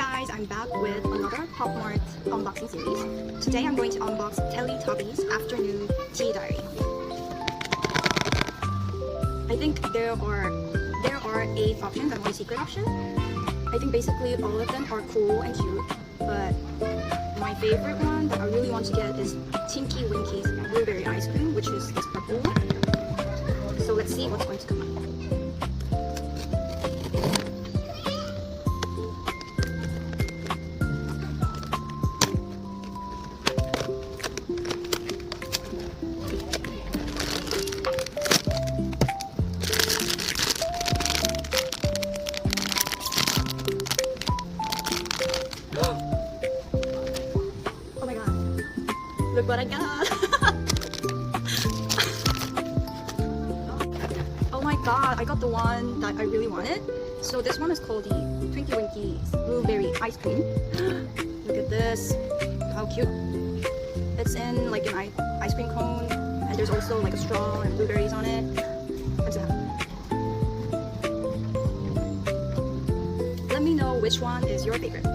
guys, I'm back with another POPMART unboxing series. Today I'm going to unbox Teletubbies Afternoon Tea Diary. I think there are 8 options and 1 secret option. I think basically all of them are cool and cute, but my favorite one that I really want to get is Tinky Winky's blueberry ice cream, which is this purple one. So let's see what's going to come out. Oh my god, look what I got! Oh my god, I got the one that I really wanted. So this one is called the Twinkie Winkie's Blueberry Ice Cream. Look at this, how cute. It's in like an ice cream cone, and there's also like a straw and blueberries on it. Let me know which one is your favorite.